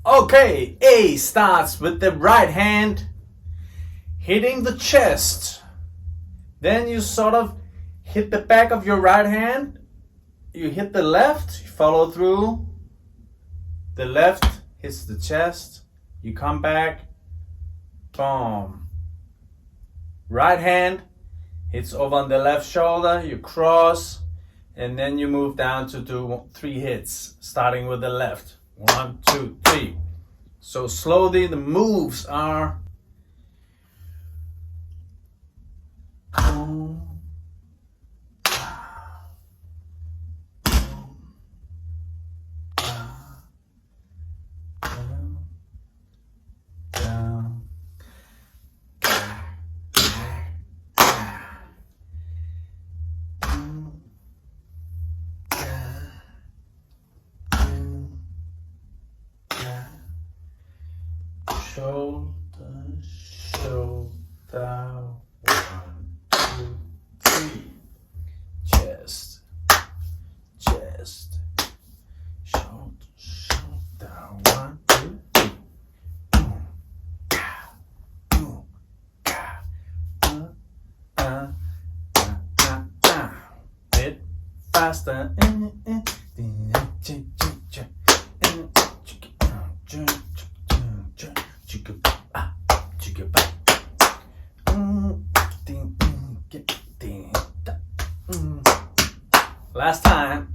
Okay, A starts with the right hand hitting the chest. Then you sort of hit the back of your right hand. You hit the left, you follow through. The left hits the chest. You come back. Boom. Right hand hits over on the left shoulder. You cross. And then you move down to do 3 hits, starting with the left. 1, 2, 3. So slowly the moves are shoulder, shoulder, 1, 2, 3. Chest, chest, shoulder, shoulder, 1, 2, 3. Boom, ka, boom, ka, bit faster. Last time.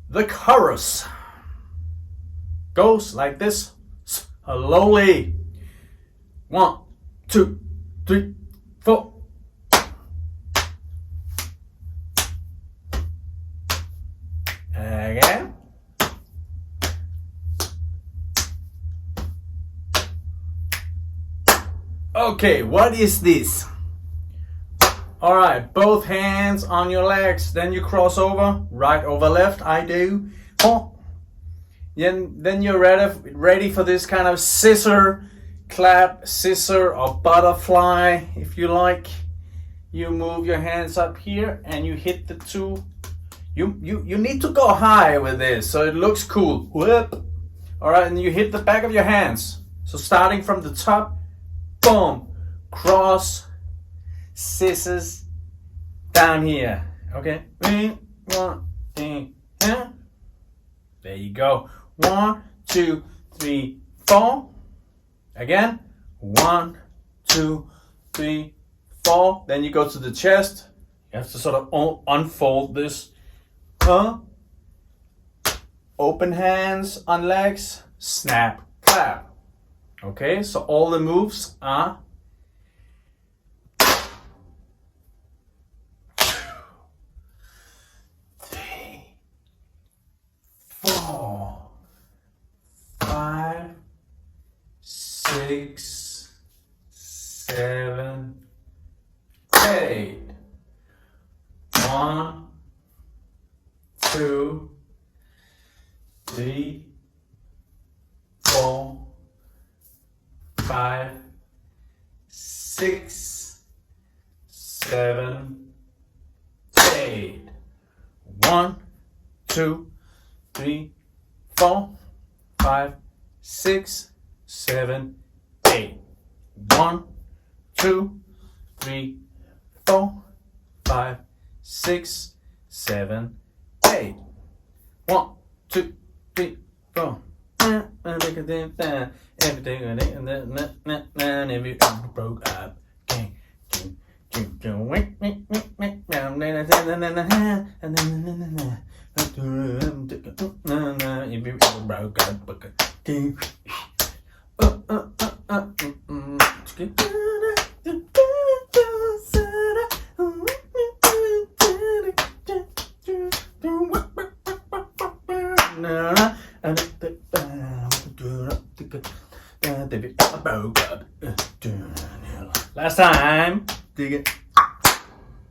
The chorus goes like this, slowly. 1, 2, 3, 4. Again. Okay, what is this? All right, both hands on your legs, then you cross over, right over left, I do. Oh. Then you're ready for this kind of scissor clap, scissor or butterfly, if you like. You move your hands up here and you hit the 2. You need to go high with this so it looks cool. Whoop. All right, and you hit the back of your hands. So starting from the top, boom, cross, scissors, down here. Okay, 1, 2, there you go. 1, 2, 3, 4. Again, 1, 2, 3, 4. Then you go to the chest. You have to sort of unfold this. Open hands on legs, snap, clap. Okay, so all the moves are 2, 3, 4, 5, 6, 7, 8. 1, 2, 3, 4, 5, 6, 7, 8. 1, 2, 3, 4, 5, 6, 7, 8. 1, 2, 3, 4, 5, 6, 7, 8. 1, 2, 3, 4. Everything broke up. Last time, dig it.